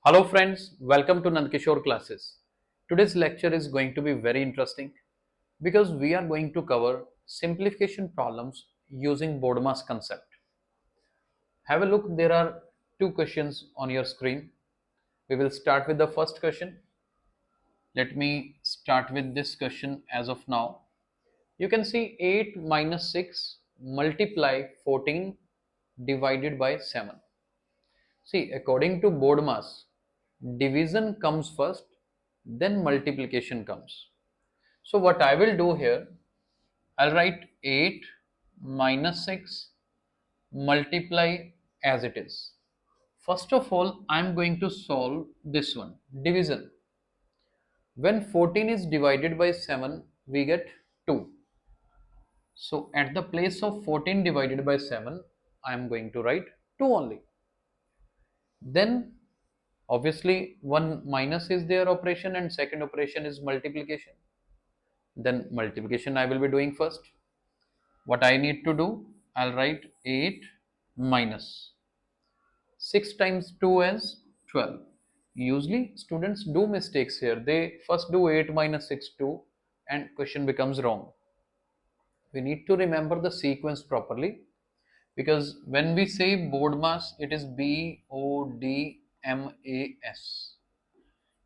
Hello friends, welcome to Nand Kishore classes. Today's lecture is going to be very interesting because we are going to cover simplification problems using BODMAS concept. Have a look, there are two questions on your screen. We will start with the first question. Let me start with this question as of now. You can see 8 minus 6 multiply 14 divided by 7. See, according to BODMAS, division comes first, then multiplication comes. So what I will do here, I'll write 8 minus 6 multiply as it is. First of all, I'm going to solve this one, division. When 14 is divided by 7, we get 2. So at the place of 14 divided by 7, I'm going to write 2 only. Then obviously one minus is their operation and second operation is multiplication. Then multiplication I will be doing first. What I need to do, I'll write 8 minus 6 times 2 as 12. Usually students do mistakes here. They first do 8 minus 6 2 and question becomes wrong. We need to remember the sequence properly because when we say BODMAS, it is BODMAS.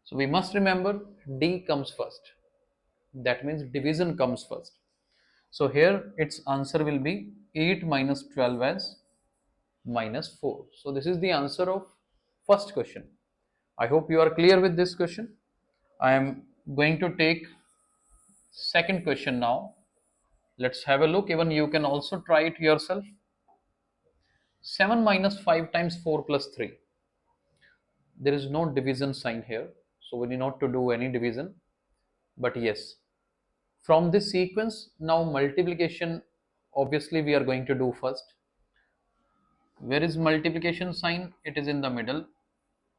So we must remember D comes first. That means division comes first. So here its answer will be 8 minus 12 as minus 4. So this is the answer of first question. I hope you are clear with this question. I am going to take second question now. Let's have a look. Even you can also try it yourself. 7 minus 5 times 4 plus 3. There is no division sign here. So we need not to do any division. But yes, from this sequence, now multiplication obviously we are going to do first. Where is multiplication sign? It is in the middle.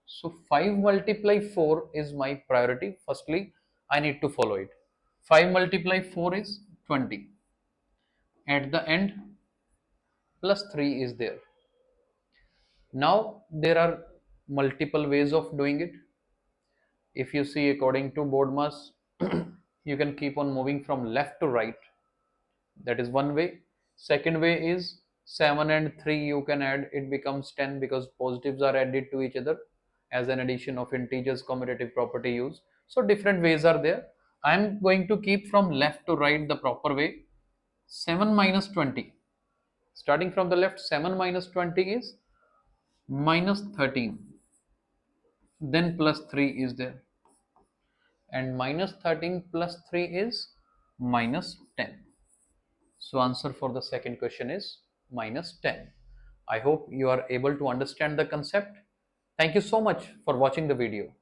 So 5 multiply 4 is my priority. Firstly, I need to follow it. 5 multiply 4 is 20. At the end, plus 3 is there. Now there are multiple ways of doing it. If you see according to BODMAS, you can keep on moving from left to right. That is one way. Second way is 7 and 3 you can add, it becomes 10 because positives are added to each other as an addition of integers commutative property use. So different ways are there. I am going to keep from left to right the proper way. 7 minus 20. Starting from the left, 7 minus 20 is minus 13. Then plus 3 is there. And minus 13 plus 3 is minus 10. So answer for the second question is minus 10. I hope you are able to understand the concept. Thank you so much for watching the video.